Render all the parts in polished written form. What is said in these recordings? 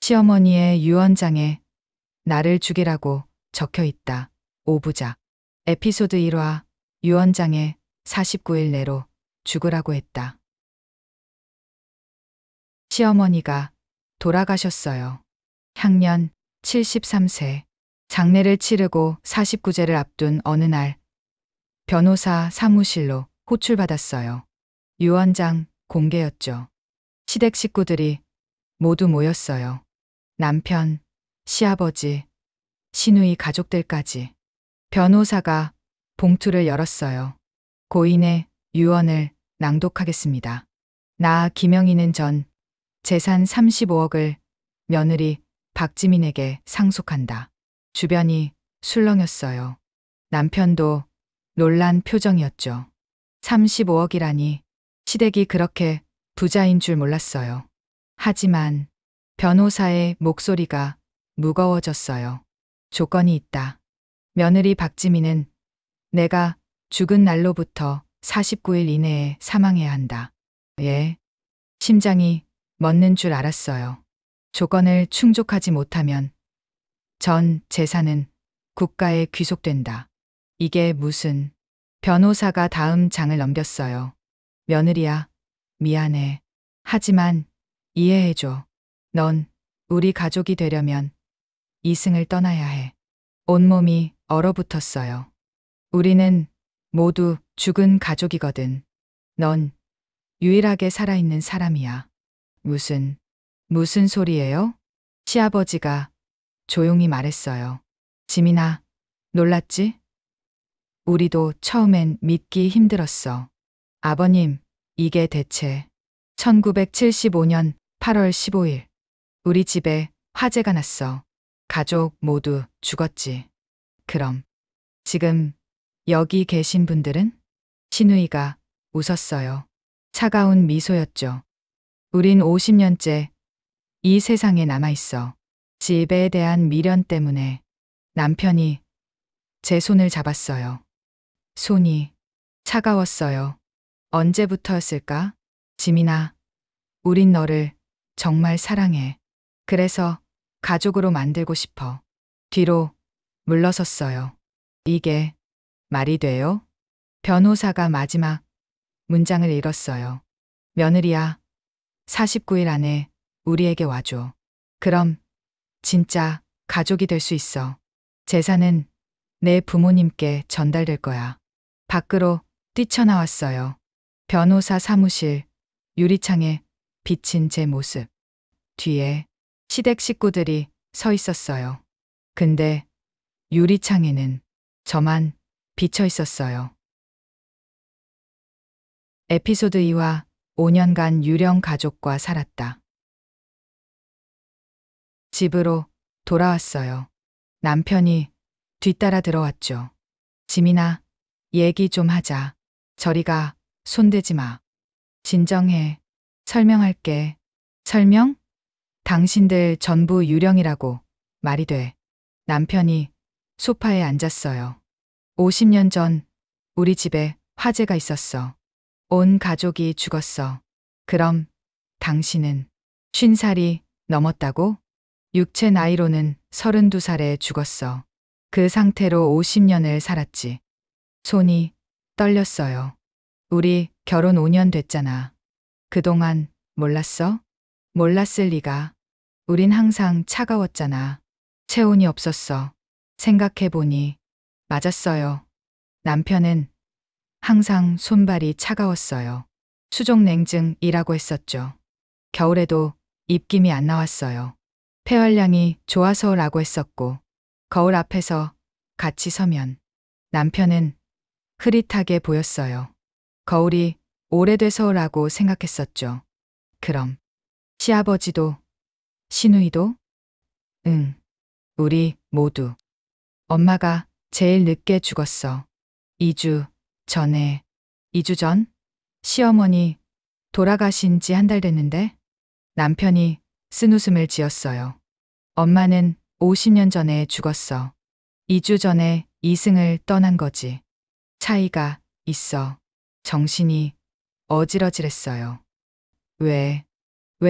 시어머니의 유언장에 나를 죽이라고 적혀 있다. 5부작. 에피소드 1화. 유언장에 49일 내로 죽으라고 했다. 시어머니가 돌아가셨어요. 향년 73세. 장례를 치르고 49제를 앞둔 어느 날 변호사 사무실로 호출받았어요. 유언장 공개였죠. 시댁 식구들이 모두 모였어요. 남편, 시아버지, 시누이 가족들까지. 변호사가 봉투를 열었어요. 고인의 유언을 낭독하겠습니다. 나 김영희는 전 재산 35억을 며느리 박지민에게 상속한다. 주변이 술렁였어요. 남편도 놀란 표정이었죠. 35억이라니 시댁이 그렇게 부자인 줄 몰랐어요. 하지만 변호사의 목소리가 무거워졌어요. 조건이 있다. 며느리 박지민은 내가 죽은 날로부터 49일 이내에 사망해야 한다. 예. 심장이 멎는 줄 알았어요. 조건을 충족하지 못하면 전 재산은 국가에 귀속된다. 이게 무슨... 변호사가 다음 장을 넘겼어요. 며느리야, 미안해. 하지만 이해해줘. 넌 우리 가족이 되려면 이승을 떠나야 해. 온몸이 얼어붙었어요. 우리는 모두 죽은 가족이거든. 넌 유일하게 살아있는 사람이야. 무슨 소리예요? 시아버지가 조용히 말했어요. 지민아, 놀랐지? 우리도 처음엔 믿기 힘들었어. 아버님, 이게 대체... 1975년 8월 15일. 우리 집에 화재가 났어. 가족 모두 죽었지. 그럼 지금 여기 계신 분들은? 시누이가 웃었어요. 차가운 미소였죠. 우린 50년째 이 세상에 남아있어. 집에 대한 미련 때문에. 남편이 제 손을 잡았어요. 손이 차가웠어요. 언제부터였을까? 지민아, 우린 너를 정말 사랑해. 그래서 가족으로 만들고 싶어. 뒤로 물러섰어요. 이게 말이 돼요? 변호사가 마지막 문장을 읽었어요. 며느리야, 49일 안에 우리에게 와줘. 그럼 진짜 가족이 될 수 있어. 재산은 내 부모님께 전달될 거야. 밖으로 뛰쳐나왔어요. 변호사 사무실, 유리창에 비친 제 모습. 뒤에 시댁 식구들이 서 있었어요. 근데 유리창에는 저만 비쳐 있었어요. 에피소드 2화. 5년간 유령 가족과 살았다. 집으로 돌아왔어요. 남편이 뒤따라 들어왔죠. 지민아, 얘기 좀 하자. 저리 가, 손대지 마. 진정해. 설명할게. 설명? 당신들 전부 유령이라고 말이 돼. 남편이 소파에 앉았어요. 50년 전 우리 집에 화재가 있었어. 온 가족이 죽었어. 그럼 당신은 50살이 넘었다고? 육체 나이로는 32살에 죽었어. 그 상태로 50년을 살았지. 손이 떨렸어요. 우리 결혼 5년 됐잖아. 그동안 몰랐어? 몰랐을 리가. 우린 항상 차가웠잖아. 체온이 없었어. 생각해보니 맞았어요. 남편은 항상 손발이 차가웠어요. 수족냉증이라고 했었죠. 겨울에도 입김이 안 나왔어요. 폐활량이 좋아서라고 했었고, 거울 앞에서 같이 서면 남편은 흐릿하게 보였어요. 거울이 오래돼서라고 생각했었죠. 그럼 시아버지도, 시누이도? 응, 우리 모두. 엄마가 제일 늦게 죽었어. 2주 전에. 2주 전? 시어머니 돌아가신 지 한 달 됐는데? 남편이 쓴웃음을 지었어요. 엄마는 50년 전에 죽었어. 2주 전에 이승을 떠난 거지. 차이가 있어. 정신이 어질어질했어요. 왜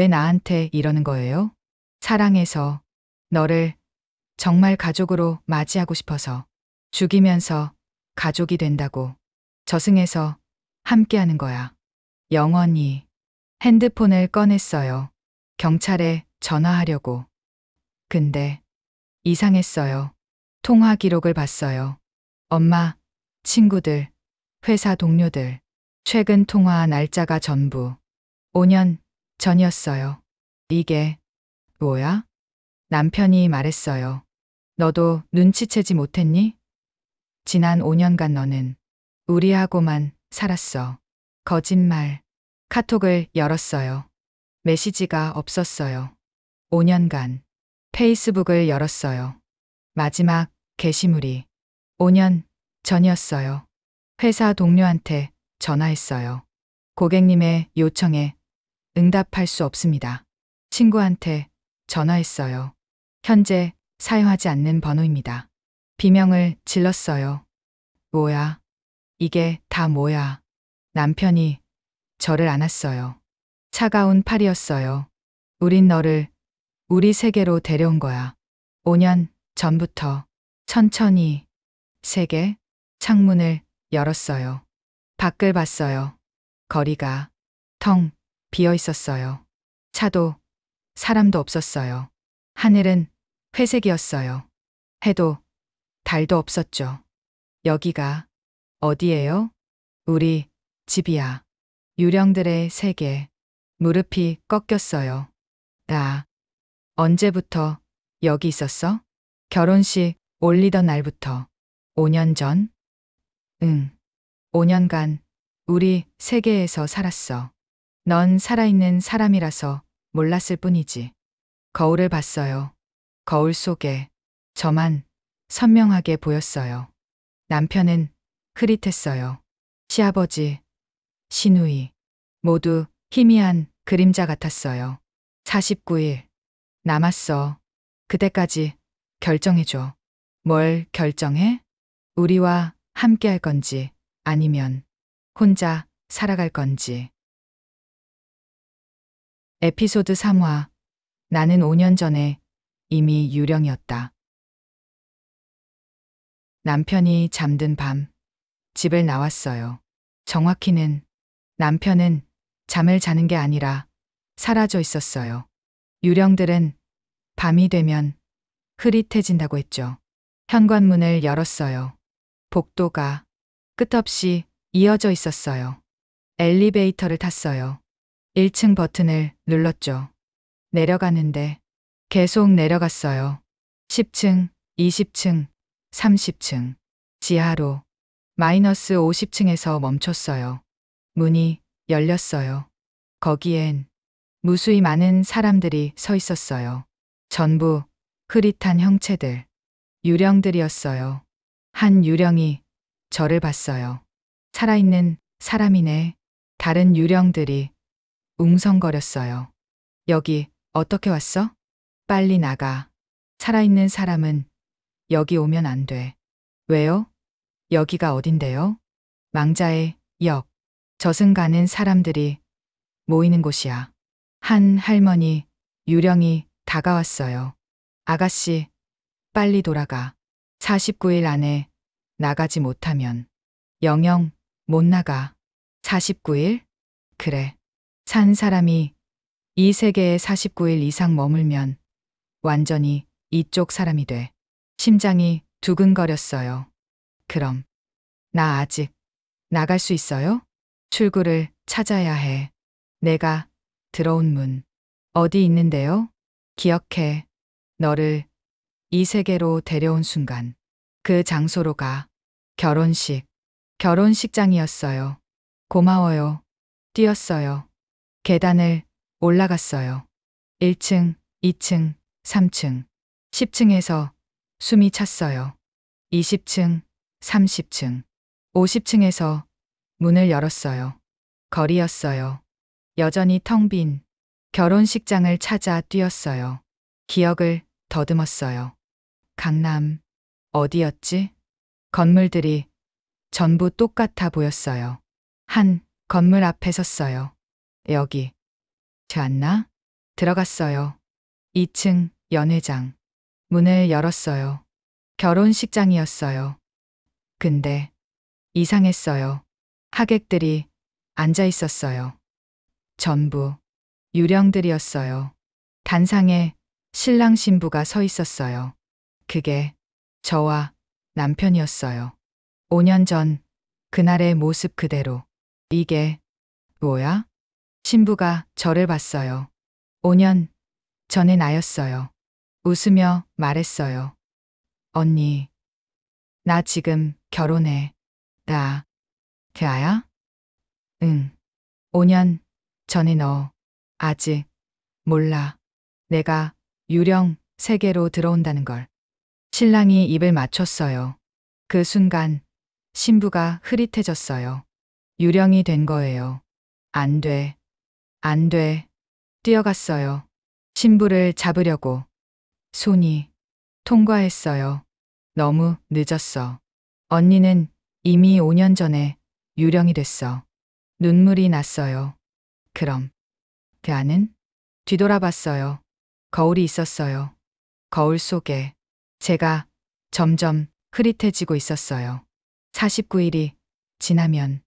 나한테 이러는 거예요? 사랑해서, 너를 정말 가족으로 맞이하고 싶어서, 죽이면서 가족이 된다고, 저승에서 함께하는 거야. 영원히. 핸드폰을 꺼냈어요. 경찰에 전화하려고. 근데 이상했어요. 통화 기록을 봤어요. 엄마, 친구들, 회사 동료들, 최근 통화 날짜가 전부 5년 전이었어요. 이게 뭐야? 남편이 말했어요. 너도 눈치채지 못했니? 지난 5년간 너는 우리하고만 살았어. 거짓말. 카톡을 열었어요. 메시지가 없었어요. 5년간. 페이스북을 열었어요. 마지막 게시물이 5년 전이었어요. 회사 동료한테 전화했어요. 고객님의 요청에 응답할 수 없습니다. 친구한테 전화했어요. 현재 사용하지 않는 번호입니다. 비명을 질렀어요. 뭐야? 이게 다 뭐야? 남편이 저를 안았어요. 차가운 팔이었어요. 우린 너를 우리 세계로 데려온 거야. 5년 전부터 천천히 세계 창문을 열었어요. 밖을 봤어요. 거리가 텅 비어 있었어요. 차도 사람도 없었어요. 하늘은 회색이었어요. 해도 달도 없었죠. 여기가 어디예요? 우리 집이야. 유령들의 세계. 무릎이 꺾였어요. 나 언제부터 여기 있었어? 결혼식 올리던 날부터. 5년 전? 응. 5년간 우리 세계에서 살았어. 넌 살아있는 사람이라서 몰랐을 뿐이지. 거울을 봤어요. 거울 속에 저만 선명하게 보였어요. 남편은 흐릿했어요. 시아버지, 시누이, 모두 희미한 그림자 같았어요. 49일 남았어. 그때까지 결정해줘. 뭘 결정해? 우리와 함께 할 건지 아니면 혼자 살아갈 건지. 에피소드 3화. 나는 5년 전에 이미 유령이었다. 남편이 잠든 밤, 집을 나왔어요. 정확히는 남편은 잠을 자는 게 아니라 사라져 있었어요. 유령들은 밤이 되면 흐릿해진다고 했죠. 현관문을 열었어요. 복도가 끝없이 이어져 있었어요. 엘리베이터를 탔어요. 1층 버튼을 눌렀죠. 내려가는데 계속 내려갔어요. 10층, 20층, 30층. 지하로 마이너스 50층에서 멈췄어요. 문이 열렸어요. 거기엔 무수히 많은 사람들이 서 있었어요. 전부 흐릿한 형체들, 유령들이었어요. 한 유령이 저를 봤어요. 살아있는 사람이네. 다른 유령들이 웅성거렸어요. 여기 어떻게 왔어? 빨리 나가. 살아있는 사람은 여기 오면 안 돼. 왜요? 여기가 어딘데요? 망자의 역. 저승 가는 사람들이 모이는 곳이야. 한 할머니, 유령이 다가왔어요. 아가씨, 빨리 돌아가. 49일 안에 나가지 못하면 영영 못 나가. 49일? 그래. 산 사람이 이 세계에 49일 이상 머물면 완전히 이쪽 사람이 돼. 심장이 두근거렸어요. 그럼 나 아직 나갈 수 있어요? 출구를 찾아야 해. 내가 들어온 문 어디 있는데요? 기억해. 너를 이 세계로 데려온 순간 그 장소로 가. 결혼식장이었어요. 고마워요. 뛰었어요. 계단을 올라갔어요. 1층, 2층, 3층, 10층에서 숨이 찼어요. 20층, 30층, 50층에서 문을 열었어요. 거리였어요. 여전히 텅 빈 결혼식장을 찾아 뛰었어요. 기억을 더듬었어요. 강남, 어디였지? 건물들이 전부 똑같아 보였어요. 한 건물 앞에 섰어요. 여기, 맞나? 들어갔어요. 2층 연회장. 문을 열었어요. 결혼식장이었어요. 근데 이상했어요. 하객들이 앉아 있었어요. 전부 유령들이었어요. 단상에 신랑 신부가 서 있었어요. 그게 저와 남편이었어요. 5년 전 그날의 모습 그대로. 이게 뭐야? 신부가 저를 봤어요. 5년 전의 나였어요. 웃으며 말했어요. 언니, 나 지금 결혼해. 나, 걔야? 응. 5년 전에 너, 아직 몰라. 내가 유령 세계로 들어온다는 걸. 신랑이 입을 맞췄어요. 그 순간 신부가 흐릿해졌어요. 유령이 된 거예요. 안 돼. 안 돼. 뛰어갔어요. 신부를 잡으려고. 손이 통과했어요. 너무 늦었어. 언니는 이미 5년 전에 유령이 됐어. 눈물이 났어요. 그럼 그 안은? 뒤돌아봤어요. 거울이 있었어요. 거울 속에 제가 점점 흐릿해지고 있었어요. 49일이 지나면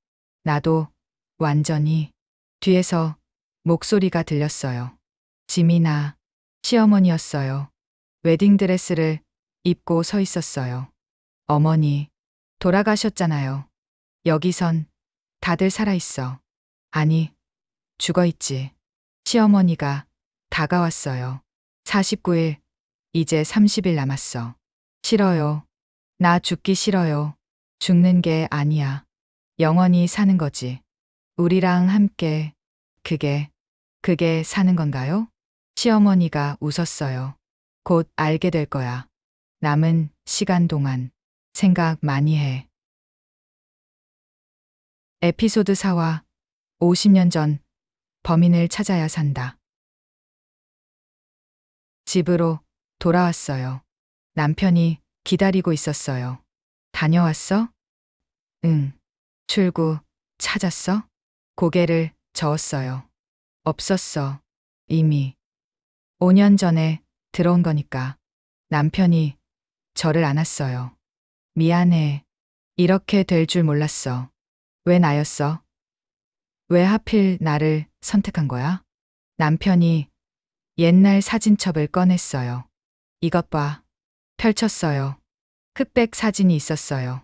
나도 완전히. 뒤에서 목소리가 들렸어요. 지민아, 시어머니였어요. 웨딩드레스를 입고 서 있었어요. 어머니, 돌아가셨잖아요. 여기선 다들 살아있어. 아니, 죽어있지. 시어머니가 다가왔어요. 49일, 이제 30일 남았어. 싫어요. 나 죽기 싫어요. 죽는 게 아니야. 영원히 사는 거지. 우리랑 함께. 그게 사는 건가요? 시어머니가 웃었어요. 곧 알게 될 거야. 남은 시간 동안 생각 많이 해. 에피소드 4화 50년 전 범인을 찾아야 산다. 집으로 돌아왔어요. 남편이 기다리고 있었어요. 다녀왔어? 응. 출구 찾았어? 고개를 저었어요. 없었어. 이미 5년 전에 들어온 거니까. 남편이 저를 안았어요. 미안해. 이렇게 될 줄 몰랐어. 왜 나였어? 왜 하필 나를 선택한 거야? 남편이 옛날 사진첩을 꺼냈어요. 이것 봐. 펼쳤어요. 흑백 사진이 있었어요.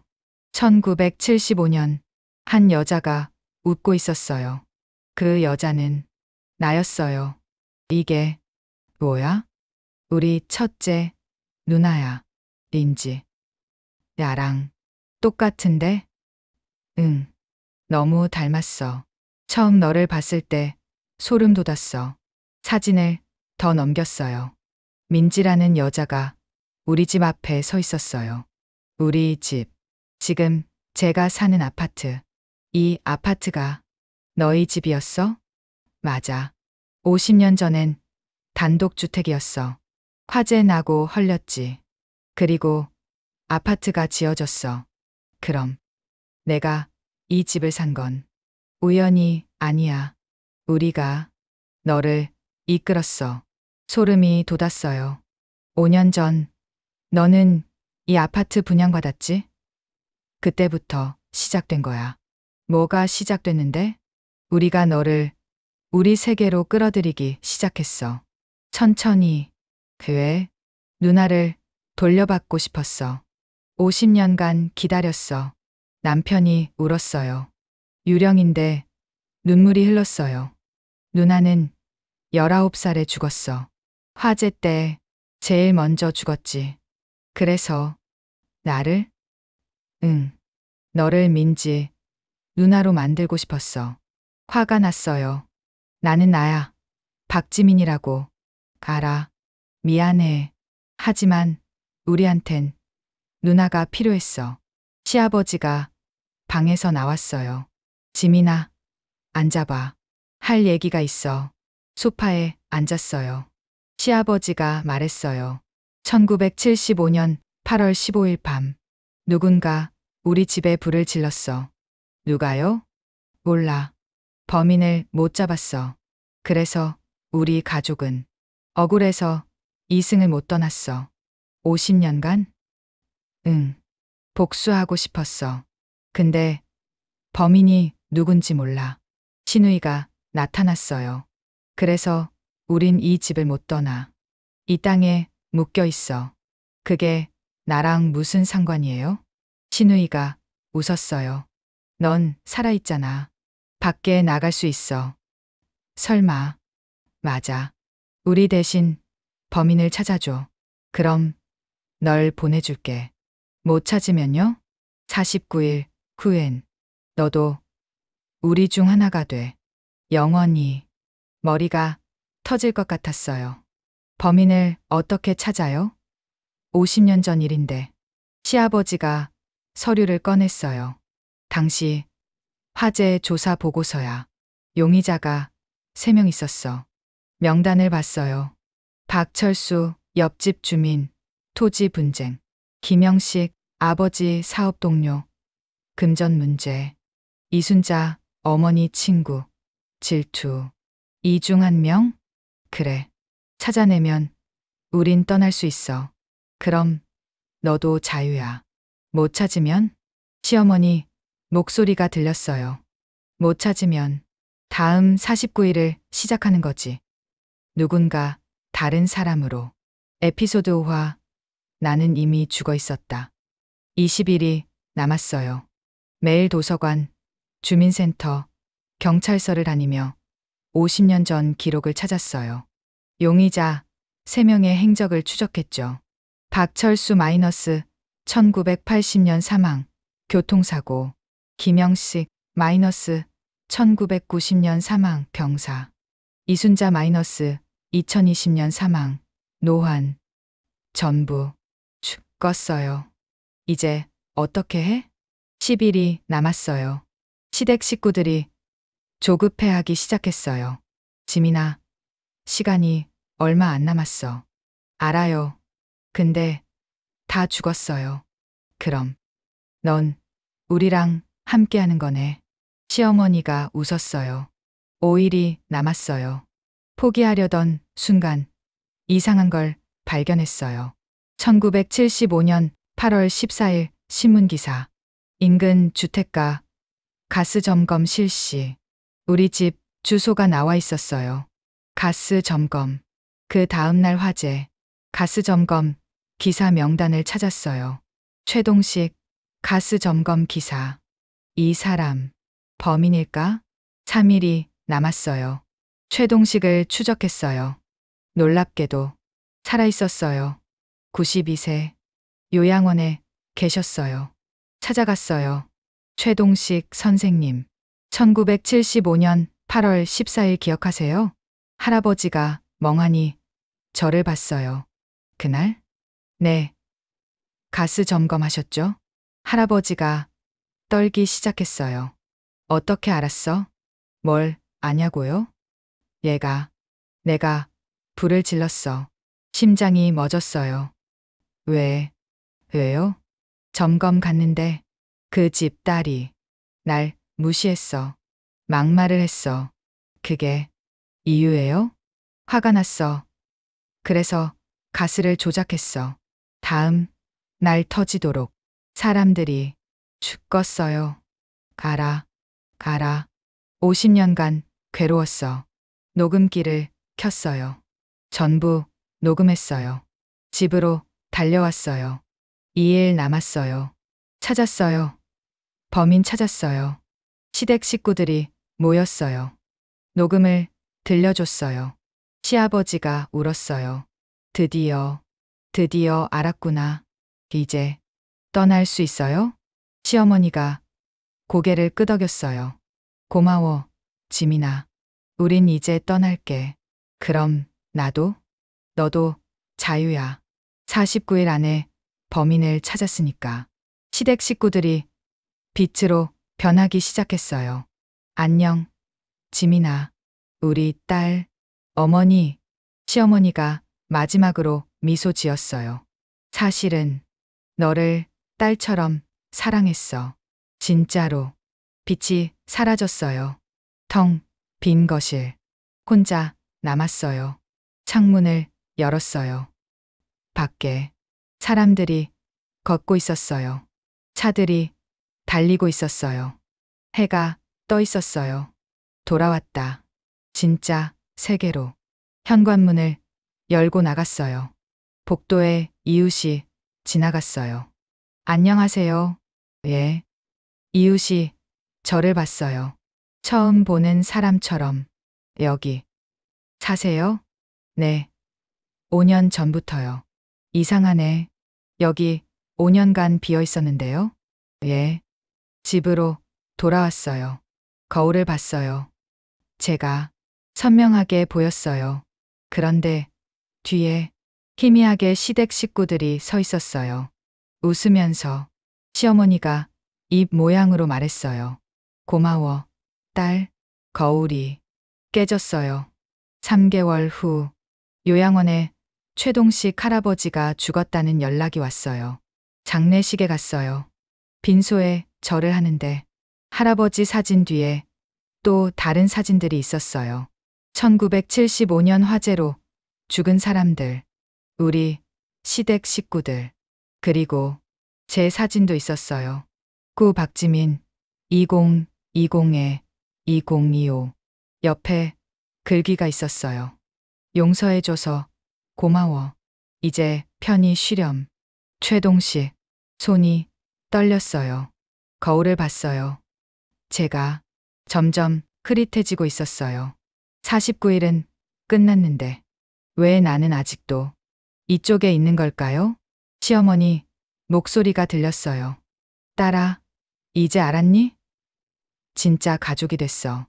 1975년 한 여자가 웃고 있었어요. 그 여자는 나였어요. 이게 뭐야? 우리 첫째 누나야. 린지. 나랑 똑같은데? 응. 너무 닮았어. 처음 너를 봤을 때 소름 돋았어. 사진을 더 넘겼어요. 민지라는 여자가 우리 집 앞에 서 있었어요. 우리 집. 지금 제가 사는 아파트. 이 아파트가 너희 집이었어? 맞아. 50년 전엔 단독주택이었어. 화재 나고 헐렸지. 그리고 아파트가 지어졌어. 그럼 내가 이 집을 산 건 우연이 아니야. 우리가 너를 이끌었어. 소름이 돋았어요. 5년 전 너는 이 아파트 분양받았지? 그때부터 시작된 거야. 뭐가 시작됐는데? 우리가 너를 우리 세계로 끌어들이기 시작했어. 천천히. 그외 누나를 돌려받고 싶었어. 50년간 기다렸어. 남편이 울었어요. 유령인데 눈물이 흘렀어요. 누나는 19살에 죽었어. 화재 때 제일 먼저 죽었지. 그래서 나를? 응. 너를 민지 누나로 만들고 싶었어. 화가 났어요. 나는 나야. 박지민이라고. 알아. 미안해. 하지만 우리한텐 누나가 필요했어. 시아버지가 방에서 나왔어요. 지민아, 앉아봐. 할 얘기가 있어. 소파에 앉았어요. 시아버지가 말했어요. 1975년 8월 15일 밤. 누군가 우리 집에 불을 질렀어. 누가요? 몰라. 범인을 못 잡았어. 그래서 우리 가족은 억울해서 이승을 못 떠났어. 50년간? 응. 복수하고 싶었어. 근데 범인이 누군지 몰라. 신우이가 나타났어요. 그래서 우린 이 집을 못 떠나. 이 땅에 묶여 있어. 그게 나랑 무슨 상관이에요? 신우이가 웃었어요. 넌 살아있잖아. 밖에 나갈 수 있어. 설마. 맞아. 우리 대신 범인을 찾아줘. 그럼 널 보내줄게. 못 찾으면요? 49일 후엔 너도 우리 중 하나가 돼. 영원히. 머리가 터질 것 같았어요. 범인을 어떻게 찾아요? 50년 전 일인데 시아버지가 서류를 꺼냈어요. 당시 화재 조사 보고서야. 용의자가 3명 있었어. 명단을 봤어요. 박철수 옆집 주민, 토지 분쟁, 김영식 아버지 사업 동료, 금전 문제, 이순자 어머니 친구, 질투. 이 중 한 명? 그래. 찾아내면 우린 떠날 수 있어. 그럼 너도 자유야. 못 찾으면? 시어머니 목소리가 들렸어요. 못 찾으면 다음 49일을 시작하는 거지. 누군가 다른 사람으로. 에피소드 5화. 나는 이미 죽어 있었다. 20일이 남았어요. 매일 도서관, 주민센터, 경찰서를 다니며 50년 전 기록을 찾았어요. 용의자 3명의 행적을 추적했죠. 박철수 마이너스 1980년 사망, 교통사고. 김영식 마이너스 1990년 사망, 병사. 이순자 마이너스 2020년 사망, 노환. 전부 죽었어요. 이제 어떻게 해? 10일이 남았어요. 시댁 식구들이 조급해하기 시작했어요. 지민아, 시간이 얼마 안 남았어. 알아요. 근데 다 죽었어요. 그럼 넌 우리랑 함께하는 거네. 시어머니가 웃었어요. 5일이 남았어요. 포기하려던 순간 이상한 걸 발견했어요. 1975년 8월 14일 신문기사. 인근 주택가 가스 점검 실시. 우리 집 주소가 나와 있었어요. 가스 점검. 그 다음날 화재. 가스 점검 기사 명단을 찾았어요. 최동식 가스 점검 기사. 이 사람 범인일까? 3일이 남았어요. 최동식을 추적했어요. 놀랍게도 살아있었어요. 92세. 요양원에 계셨어요. 찾아갔어요. 최동식 선생님. 1975년 8월 14일 기억하세요? 할아버지가 멍하니 저를 봤어요. 그날? 네. 가스 점검하셨죠? 할아버지가 떨기 시작했어요. 어떻게 알았어? 뭘 아냐고요? 내가 불을 질렀어. 심장이 멎었어요. 왜요? 점검 갔는데 그 집 딸이 날 무시했어. 막말을 했어. 그게 이유예요? 화가 났어. 그래서 가스를 조작했어. 다음 날 터지도록. 사람들이 죽었어요. 가라. 50년간 괴로웠어. 녹음기를 켰어요. 전부 녹음했어요. 집으로 달려왔어요. 2일 남았어요. 찾았어요. 범인 찾았어요. 시댁 식구들이 모였어요. 녹음을 들려줬어요. 시아버지가 울었어요. 드디어 알았구나. 이제 떠날 수 있어요? 시어머니가 고개를 끄덕였어요. 고마워, 지민아. 우린 이제 떠날게. 그럼 나도? 너도 자유야. 49일 안에 범인을 찾았으니까. 시댁 식구들이 빛으로 변하기 시작했어요. 안녕, 지민아. 우리 딸, 어머니, 시어머니가 마지막으로 미소 지었어요. 사실은 너를 딸처럼 사랑했어. 진짜로. 빛이 사라졌어요. 텅 빈 거실. 혼자 남았어요. 창문을 열었어요. 밖에 사람들이 걷고 있었어요. 차들이 달리고 있었어요. 해가 떠 있었어요. 돌아왔다. 진짜 세계로. 현관문을 열고 나갔어요. 복도에 이웃이 지나갔어요. 안녕하세요. 예. 이웃이 저를 봤어요. 처음 보는 사람처럼. 여기 사세요? 네. 5년 전부터요. 이상하네. 여기 5년간 비어 있었는데요. 예. 집으로 돌아왔어요. 거울을 봤어요. 제가 선명하게 보였어요. 그런데 뒤에 희미하게 시댁 식구들이 서 있었어요. 웃으면서 시어머니가 입 모양으로 말했어요. 고마워, 딸. 거울이 깨졌어요. 3개월 후 요양원에 최동식 할아버지가 죽었다는 연락이 왔어요. 장례식에 갔어요. 빈소에 절을 하는데 할아버지 사진 뒤에 또 다른 사진들이 있었어요. 1975년 화재로 죽은 사람들, 우리 시댁 식구들, 그리고 제 사진도 있었어요. 구 박지민 2020에 2025 옆에 글귀가 있었어요. 용서해줘서 고마워. 이제 편히 쉬렴. 최동식. 손이 떨렸어요. 거울을 봤어요. 제가 점점 흐릿해지고 있었어요. 49일은 끝났는데 왜 나는 아직도 이쪽에 있는 걸까요? 시어머니 목소리가 들렸어요. 딸아, 이제 알았니? 진짜 가족이 됐어.